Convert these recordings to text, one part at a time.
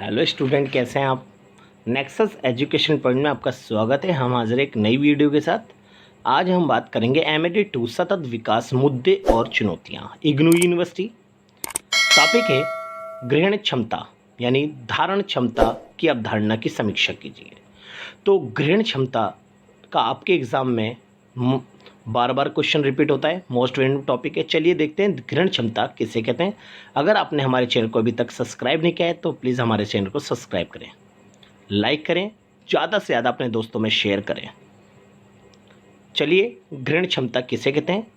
Hello student, कैसे हैं आप। नेक्सस एजुकेशन पॉइंट में आपका स्वागत है। हम हाजिर एक नई वीडियो के साथ। आज हम बात करेंगे एमएडी 2 सतत विकास मुद्दे और चुनौतियां, इग्नू यूनिवर्सिटी। टॉपिक है ग्रहण क्षमता यानी धारण क्षमता की अवधारणा की समीक्षा कीजिए। तो ग्रहण क्षमता का आपके एग्ज़ाम में बार बार क्वेश्चन रिपीट होता है, मोस्ट वैल्यूएबल टॉपिक है। चलिए देखते हैं ग्रहण क्षमता किसे कहते हैं। अगर आपने हमारे चैनल को अभी तक सब्सक्राइब नहीं किया है तो प्लीज़ हमारे चैनल को सब्सक्राइब करें, लाइक करें, ज़्यादा से ज़्यादा अपने दोस्तों में शेयर करें। चलिए ग्रहण क्षमता किसे कहते हैं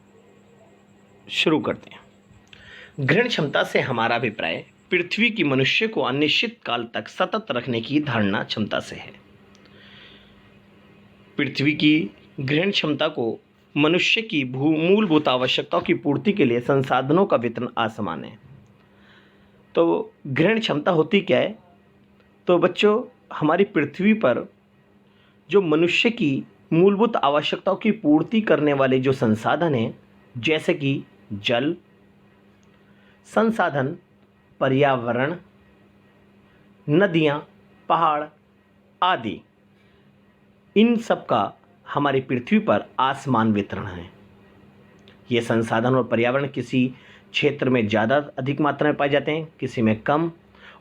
शुरू करते हैं। ग्रहण क्षमता से हमारा अभिप्राय पृथ्वी की मनुष्य को अनिश्चित काल तक सतत रखने की धारणा क्षमता से है। पृथ्वी की ग्रहण क्षमता को मनुष्य की मूलभूत आवश्यकताओं की पूर्ति के लिए संसाधनों का वितरण असमान है। तो ग्रहण क्षमता होती क्या है? तो बच्चों, हमारी पृथ्वी पर जो मनुष्य की मूलभूत आवश्यकताओं की पूर्ति करने वाले जो संसाधन हैं, जैसे कि जल संसाधन, पर्यावरण, नदियाँ, पहाड़ आदि, इन सब का हमारी पृथ्वी पर आसमान वितरण है। ये संसाधन और पर्यावरण किसी क्षेत्र में ज़्यादा अधिक मात्रा में पाए जाते हैं, किसी में कम,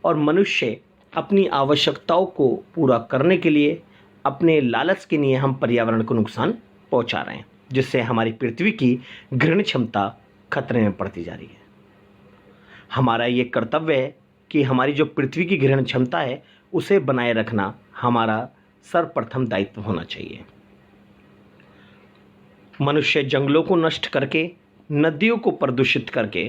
और मनुष्य अपनी आवश्यकताओं को पूरा करने के लिए, अपने लालच के लिए हम पर्यावरण को नुकसान पहुंचा रहे हैं, जिससे हमारी पृथ्वी की ग्रहण क्षमता खतरे में पड़ती जा रही है। हमारा ये कर्तव्य है कि हमारी जो पृथ्वी की ग्रहण क्षमता है उसे बनाए रखना हमारा सर्वप्रथम दायित्व होना चाहिए। मनुष्य जंगलों को नष्ट करके, नदियों को प्रदूषित करके,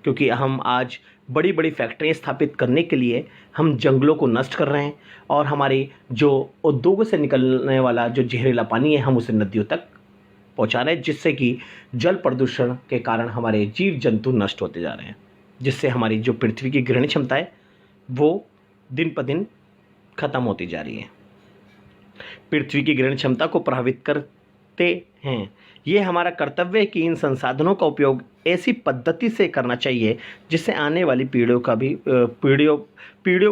क्योंकि हम आज बड़ी बड़ी फैक्ट्रियाँ स्थापित करने के लिए हम जंगलों को नष्ट कर रहे हैं, और हमारे जो उद्योगों से निकलने वाला जो जहरीला पानी है हम उसे नदियों तक पहुंचा रहे हैं, जिससे कि जल प्रदूषण के कारण हमारे जीव जंतु नष्ट होते जा रहे हैं, जिससे हमारी जो पृथ्वी की ग्रहण क्षमता है वो दिन पर दिन खत्म होती जा रही है। पृथ्वी की ग्रहण क्षमता को प्रभावित करते हैं। ये हमारा कर्तव्य है कि इन संसाधनों का उपयोग ऐसी पद्धति से करना चाहिए जिससे आने वाली पीढ़ियों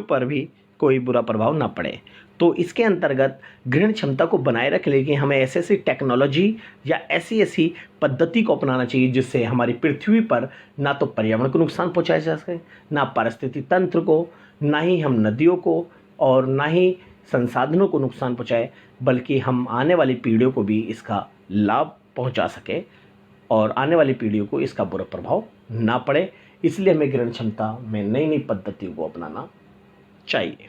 पर भी कोई बुरा प्रभाव ना पड़े। तो इसके अंतर्गत ग्रहण क्षमता को बनाए रखने के लिए हमें ऐसी ऐसी टेक्नोलॉजी या ऐसी ऐसी पद्धति को अपनाना चाहिए जिससे हमारी पृथ्वी पर ना तो पर्यावरण को नुकसान पहुंचाया जा सके, ना पारिस्थितिक तंत्र को, ना ही हम नदियों को, और ना ही संसाधनों को नुकसान पहुंचाए, बल्कि हम आने वाली पीढ़ियों को भी इसका लाभ पहुंचा सके और आने वाली पीढ़ियों को इसका बुरा प्रभाव ना पड़े। इसलिए हमें ग्रहण क्षमता में नई नई पद्धतियों को अपनाना चाहिए।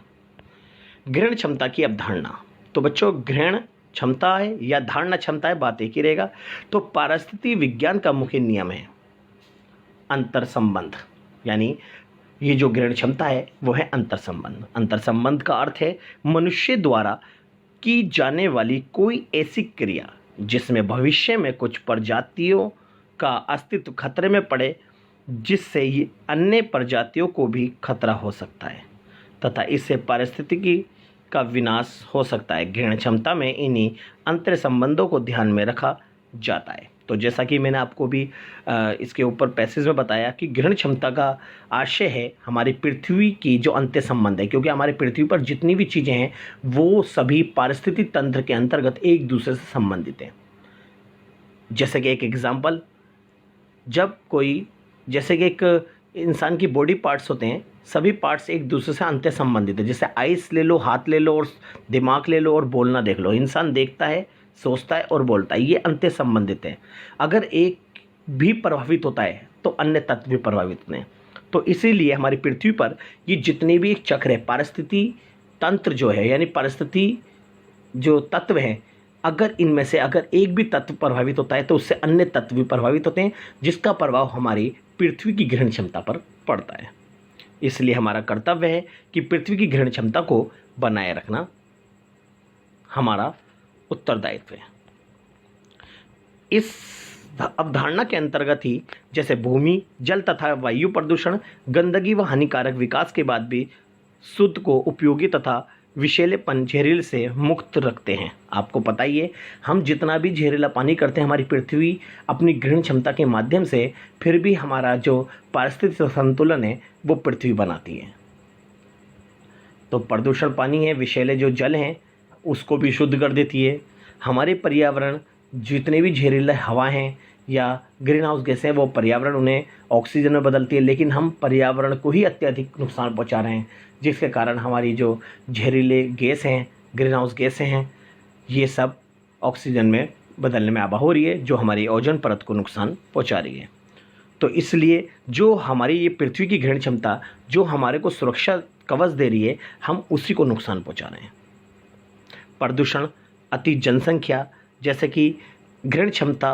ग्रहण क्षमता की अवधारणा। तो बच्चों, ग्रहण क्षमता है या धारणा क्षमता है, बात एक ही रहेगा। तो पारिस्थितिकी विज्ञान का मुख्य नियम है अंतर संबंध, यानी ये जो ग्रहण क्षमता है वो है अंतर संबंध। अंतर संबंध का अर्थ है मनुष्य द्वारा की जाने वाली कोई ऐसी क्रिया जिसमें भविष्य में कुछ प्रजातियों का अस्तित्व खतरे में पड़े, जिससे ये अन्य प्रजातियों को भी खतरा हो सकता है तथा इससे पारिस्थितिकी का विनाश हो सकता है। ग्रहण क्षमता में इन्हीं अंतर संबंधों को ध्यान में रखा जाता है। तो जैसा कि मैंने आपको भी इसके ऊपर पैसेज में बताया कि ग्रहण क्षमता का आशय है हमारी पृथ्वी की जो अंत्य संबंध है, क्योंकि हमारी पृथ्वी पर जितनी भी चीज़ें हैं वो सभी पारिस्थितिक तंत्र के अंतर्गत एक दूसरे से संबंधित हैं। जैसे कि एक एग्जाम्पल, जब कोई, जैसे कि एक इंसान की बॉडी पार्ट्स होते हैं, सभी पार्ट्स एक दूसरे से अंत्य संबंधित है। जैसे आइस ले लो, हाथ ले लो, और दिमाग ले लो, और बोलना देख लो। इंसान देखता है, सोचता है और बोलता है, ये अंत्य संबंधित है। अगर एक भी प्रभावित होता है तो अन्य तत्व भी प्रभावित होते हैं। तो इसीलिए हमारी पृथ्वी पर ये जितने भी एक चक्र है, पारिस्थितिकी तंत्र जो है, यानी पारिस्थितिकी जो तत्व हैं, अगर इनमें से अगर एक भी तत्व प्रभावित होता है तो उससे अन्य तत्व भी प्रभावित होते हैं, जिसका प्रभाव हमारी पृथ्वी की ग्रहण क्षमता पर पड़ता है। इसलिए हमारा कर्तव्य है कि पृथ्वी की ग्रहण क्षमता को बनाए रखना हमारा उत्तरदायित्व है। इस अवधारणा के अंतर्गत ही जैसे भूमि, जल तथा वायु प्रदूषण, गंदगी व हानिकारक विकास के बाद भी शुद्ध को उपयोगी तथा विषैलेपन झेरिल से मुक्त रखते हैं। आपको पता ही है, हम जितना भी झेरिला पानी करते हैं हमारी पृथ्वी अपनी ग्रहण क्षमता के माध्यम से, फिर भी हमारा जो पारिस्थितिक संतुलन है वो पृथ्वी बनाती है। तो प्रदूषण पानी है, विषैले जो जल हैं उसको भी शुद्ध कर देती है। हमारे पर्यावरण जितने भी जहरीले हवा हैं या ग्रीन हाउस गैसें हैं वो पर्यावरण उन्हें ऑक्सीजन में बदलती है, लेकिन हम पर्यावरण को ही अत्यधिक नुकसान पहुंचा रहे हैं, जिसके कारण हमारी जो जहरीले गैस हैं, ग्रीन हाउस गैसें हैं, ये सब ऑक्सीजन में बदलने में आबा हो रही है, जो हमारी ओजोन परत को नुकसान पहुंचा रही है। तो इसलिए जो हमारी ये पृथ्वी की ग्रहण क्षमता जो हमारे को सुरक्षा कवच दे रही है, हम उसी को नुकसान पहुंचा रहे हैं। प्रदूषण, अति जनसंख्या, जैसे कि ग्रहण क्षमता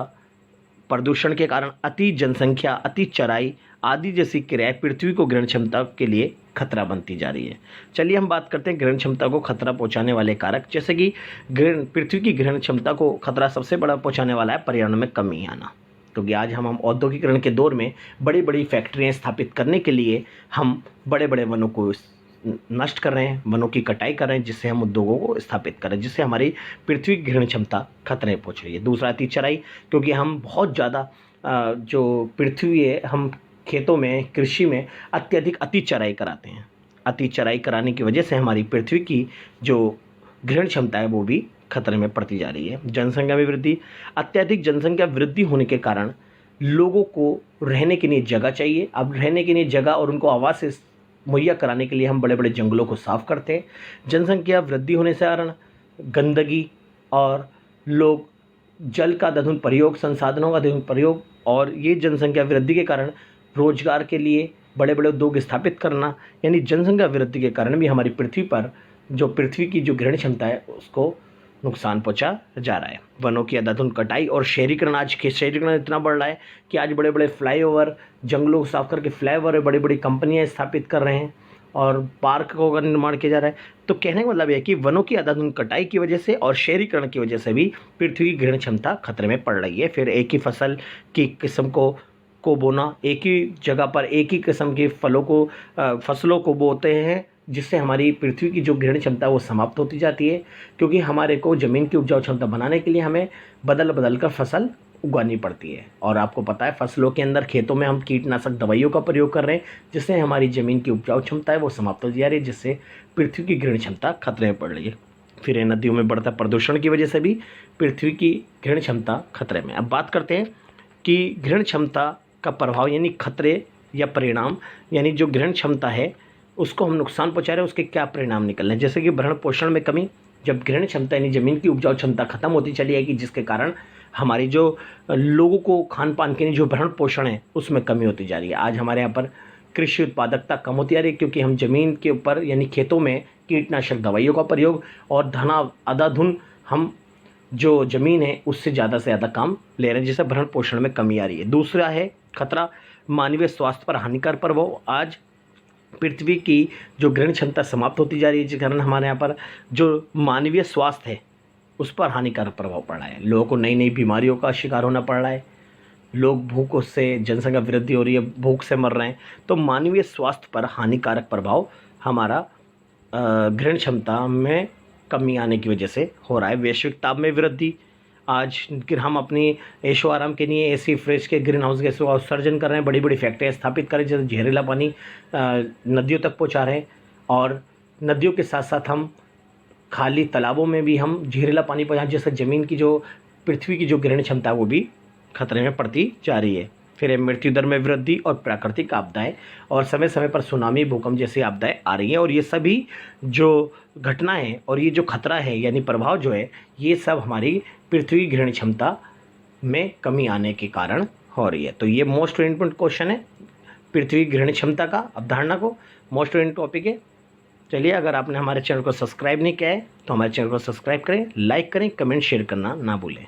प्रदूषण के कारण अति जनसंख्या, अति चराई आदि जैसी क्रियाएं पृथ्वी को ग्रहण क्षमता के लिए खतरा बनती जा रही है। चलिए हम बात करते हैं ग्रहण क्षमता को खतरा पहुंचाने वाले कारक। जैसे कि पृथ्वी की ग्रहण क्षमता को खतरा सबसे बड़ा पहुंचाने वाला है पर्यावरण में कमी आना, क्योंकि आज हम औद्योगिकरण के दौर में बड़ी बड़ी फैक्ट्रियाँ स्थापित करने के लिए हम बड़े बड़े वनों को नष्ट कर रहे हैं, वनों की कटाई कर रहे हैं, जिससे हम उद्योगों को स्थापित कर रहे हैं, जिससे हमारी पृथ्वी की ग्रहण क्षमता खतरे में पहुंच रही है। दूसरा अति चराई, क्योंकि हम बहुत ज़्यादा जो पृथ्वी है, हम खेतों में, कृषि में अत्यधिक अति चराई कराते हैं। अति चराई कराने की वजह से हमारी पृथ्वी की जो ग्रहण क्षमता है वो भी खतरे में पड़ती जा रही है। जनसंख्या में वृद्धि, अत्यधिक जनसंख्या वृद्धि होने के कारण लोगों को रहने के लिए जगह चाहिए। अब रहने के लिए जगह और उनको आवास मुहैया कराने के लिए हम बड़े बड़े जंगलों को साफ करते हैं। जनसंख्या वृद्धि होने से कारण गंदगी और लोग जल का अधिक प्रयोग, संसाधनों का अधिक प्रयोग, और ये जनसंख्या वृद्धि के कारण रोजगार के लिए बड़े बड़े उद्योग स्थापित करना, यानी जनसंख्या वृद्धि के कारण भी हमारी पृथ्वी पर जो पृथ्वी की जो ग्रहण क्षमता है उसको नुकसान पहुंचा जा रहा है। वनों की अंधाधुंध कटाई और शहरीकरण, आज के शहरीकरण इतना बढ़ रहा है कि आज बड़े बड़े फ्लाईओवर, जंगलों को साफ करके फ्लाईओवर बड़ी बड़ी कंपनियां स्थापित कर रहे हैं और पार्क का निर्माण किया जा रहा है। तो कहने का मतलब है कि वनों की अंधाधुंध कटाई की वजह से और शहरीकरण की वजह से भी पृथ्वी की ग्रहण क्षमता खतरे में पड़ रही है। फिर एक ही फसल की किस्म को बोना, एक ही जगह पर एक ही किस्म के फसलों को बोते हैं, जिससे हमारी पृथ्वी की जो ग्रहण क्षमता वो समाप्त होती जाती है, क्योंकि हमारे को ज़मीन की उपजाऊ क्षमता बनाने के लिए हमें बदल कर फसल उगानी पड़ती है। और आपको पता है फसलों के अंदर, खेतों में हम कीटनाशक दवाइयों का प्रयोग कर रहे हैं, जिससे हमारी ज़मीन की उपजाऊ क्षमता है वो समाप्त हो जा रही है, जिससे पृथ्वी की ग्रहण क्षमता खतरे में पड़ रही है। फिर नदियों में बढ़ता प्रदूषण की वजह से भी पृथ्वी की ग्रहण क्षमता खतरे में। अब बात करते हैं कि ग्रहण क्षमता का प्रभाव यानी खतरे या परिणाम, यानी जो ग्रहण क्षमता है उसको हम नुकसान पहुंचा रहे हैं, उसके क्या परिणाम निकल रहे हैं। जैसे कि भरण पोषण में कमी, जब ग्रहण क्षमता यानी ज़मीन की उपजाऊ क्षमता खत्म होती चली जाएगी, जिसके कारण हमारी जो लोगों को खान पान के लिए जो भरण पोषण है उसमें कमी होती जा रही है। आज हमारे यहाँ पर कृषि उत्पादकता कम होती जा रही है, क्योंकि हम ज़मीन के ऊपर यानी खेतों में कीटनाशक दवाइयों का प्रयोग और अंधाधुंध हम जो ज़मीन है उससे ज़्यादा से ज़्यादा काम ले रहे हैं, जिससे भरण पोषण में कमी आ रही है। दूसरा है खतरा मानवीय स्वास्थ्य पर हानिकारक प्रभाव। आज पृथ्वी की जो ग्रहण क्षमता समाप्त होती जा रही है, जिस कारण हमारे यहाँ पर जो मानवीय स्वास्थ्य है उस पर हानिकारक प्रभाव पड़ रहा है। लोगों को नई नई बीमारियों का शिकार होना पड़ रहा है, लोग भूख से, जनसंख्या वृद्धि हो रही है, भूख से मर रहे हैं। तो मानवीय स्वास्थ्य पर हानिकारक प्रभाव हमारा ग्रहण क्षमता में कमी आने की वजह से हो रहा है। वैश्विक ताप में वृद्धि, आज हम अपनी ऐशो आराम के लिए एसी फ्रिज के ग्रीन हाउस गैसों का उत्सर्जन कर रहे हैं, बड़ी बड़ी फैक्ट्रियाँ स्थापित कर रहे हैं, जैसे जहरीला पानी नदियों तक पहुंचा रहे हैं, और नदियों के साथ साथ हम खाली तालाबों में भी हम जहरीला पानी पहुंचा, जैसे ज़मीन की जो पृथ्वी की जो ग्रहण क्षमता है वो भी खतरे में पड़ती जा रही है। फिर मृत्यु दर में वृद्धि और प्राकृतिक आपदाएं, और समय समय पर सुनामी, भूकंप जैसी आपदाएं आ रही हैं, और ये सभी जो घटनाएं और ये जो खतरा है यानी प्रभाव जो है, ये सब हमारी पृथ्वी की ग्रहण क्षमता में कमी आने के कारण हो रही है। तो ये मोस्ट इम्पोर्टेंट क्वेश्चन है, पृथ्वी की ग्रहण क्षमता का अवधारणा को मोस्ट इम्पोर्टेंट टॉपिक है। चलिए, अगर आपने हमारे चैनल को सब्सक्राइब नहीं किया है तो हमारे चैनल को सब्सक्राइब करें, लाइक करें, कमेंट शेयर करना ना भूलें।